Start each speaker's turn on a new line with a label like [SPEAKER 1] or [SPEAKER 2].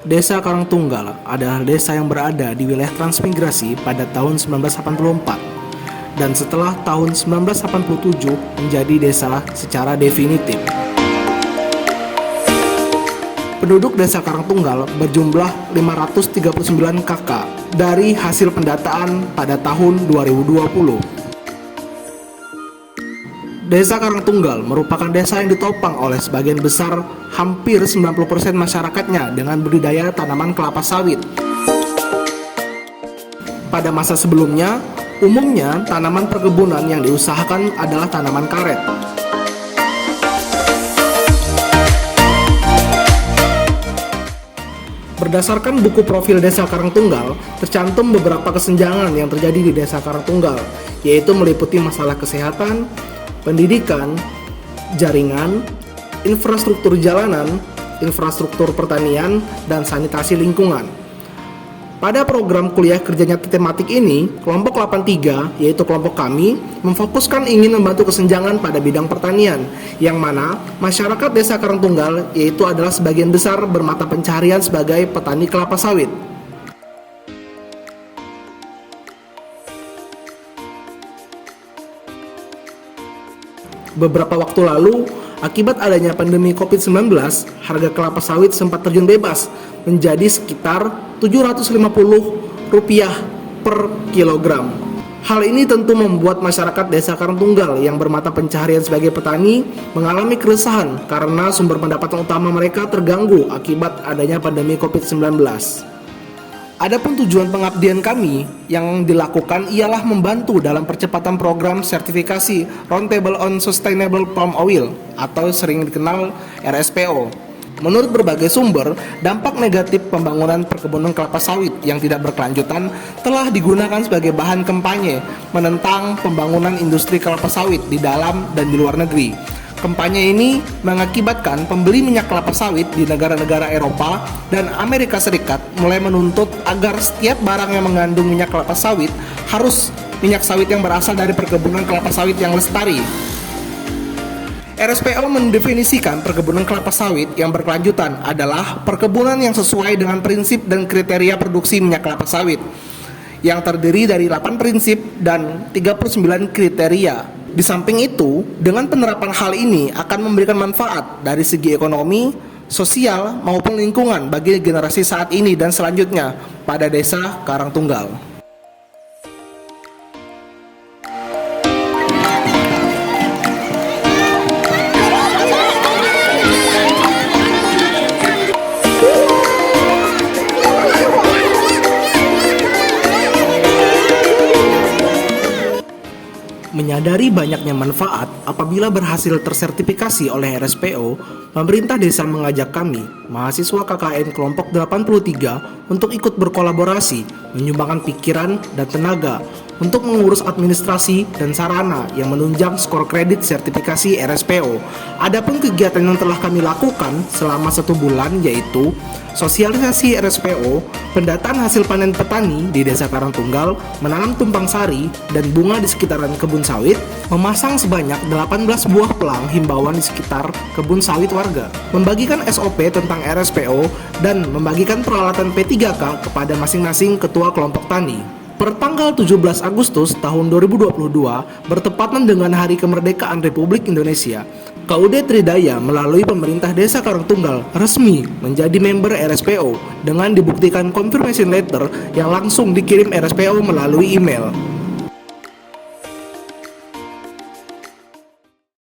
[SPEAKER 1] Desa Karangtunggal adalah desa yang berada di wilayah transmigrasi pada tahun 1984 dan setelah tahun 1987 menjadi desa secara definitif. Penduduk desa Karangtunggal berjumlah 539 kakak dari hasil pendataan pada tahun 2020. Desa Karangtunggal merupakan desa yang ditopang oleh sebagian besar hampir 90% masyarakatnya dengan budidaya tanaman kelapa sawit. Pada masa sebelumnya, umumnya tanaman perkebunan yang diusahakan adalah tanaman karet. Berdasarkan buku profil Desa Karangtunggal, tercantum beberapa kesenjangan yang terjadi di Desa Karangtunggal, yaitu meliputi masalah kesehatan, pendidikan, jaringan, infrastruktur jalanan, infrastruktur pertanian, dan sanitasi lingkungan. Pada program kuliah kerjanya tematik ini, kelompok 83, yaitu kelompok kami, memfokuskan ingin membantu kesenjangan pada bidang pertanian, yang mana masyarakat Desa Karangtunggal yaitu adalah sebagian besar bermata pencaharian sebagai petani kelapa sawit. Beberapa waktu lalu, akibat adanya pandemi COVID-19, harga kelapa sawit sempat terjun bebas menjadi sekitar Rp750 per kilogram. Hal ini tentu membuat masyarakat Desa Karangtunggal yang bermata pencaharian sebagai petani mengalami keresahan karena sumber pendapatan utama mereka terganggu akibat adanya pandemi COVID-19. Adapun tujuan pengabdian kami yang dilakukan ialah membantu dalam percepatan program sertifikasi Roundtable on Sustainable Palm Oil atau sering dikenal RSPO. Menurut berbagai sumber, dampak negatif pembangunan perkebunan kelapa sawit yang tidak berkelanjutan telah digunakan sebagai bahan kampanye menentang pembangunan industri kelapa sawit di dalam dan di luar negeri. Kampanye ini mengakibatkan pembeli minyak kelapa sawit di negara-negara Eropa dan Amerika Serikat mulai menuntut agar setiap barang yang mengandung minyak kelapa sawit harus minyak sawit yang berasal dari perkebunan kelapa sawit yang lestari. RSPO mendefinisikan perkebunan kelapa sawit yang berkelanjutan adalah perkebunan yang sesuai dengan prinsip dan kriteria produksi minyak kelapa sawit yang terdiri dari 8 prinsip dan 39 kriteria. Di samping itu, dengan penerapan hal ini akan memberikan manfaat dari segi ekonomi, sosial, maupun lingkungan bagi generasi saat ini dan selanjutnya pada Desa Karangtunggal. Menyadari banyaknya manfaat apabila berhasil tersertifikasi oleh RSPO, pemerintah desa mengajak kami, mahasiswa KKN kelompok 83, untuk ikut berkolaborasi, menyumbangkan pikiran dan tenaga untuk mengurus administrasi dan sarana yang menunjang skor kredit sertifikasi RSPO. Adapun kegiatan yang telah kami lakukan selama 1 bulan yaitu sosialisasi RSPO, pendataan hasil panen petani di Desa Karangtunggal, menanam tumpang sari dan bunga di sekitaran kebun sawit, memasang sebanyak 18 buah pelang himbauan di sekitar kebun sawit warga, membagikan SOP tentang RSPO, dan membagikan peralatan P3K kepada masing-masing ketua kelompok tani. Per tanggal 17 Agustus tahun 2022, bertepatan dengan Hari Kemerdekaan Republik Indonesia, KUD Tridaya melalui pemerintah Desa Karangtunggal resmi menjadi member RSPO dengan dibuktikan confirmation letter yang langsung dikirim RSPO melalui email.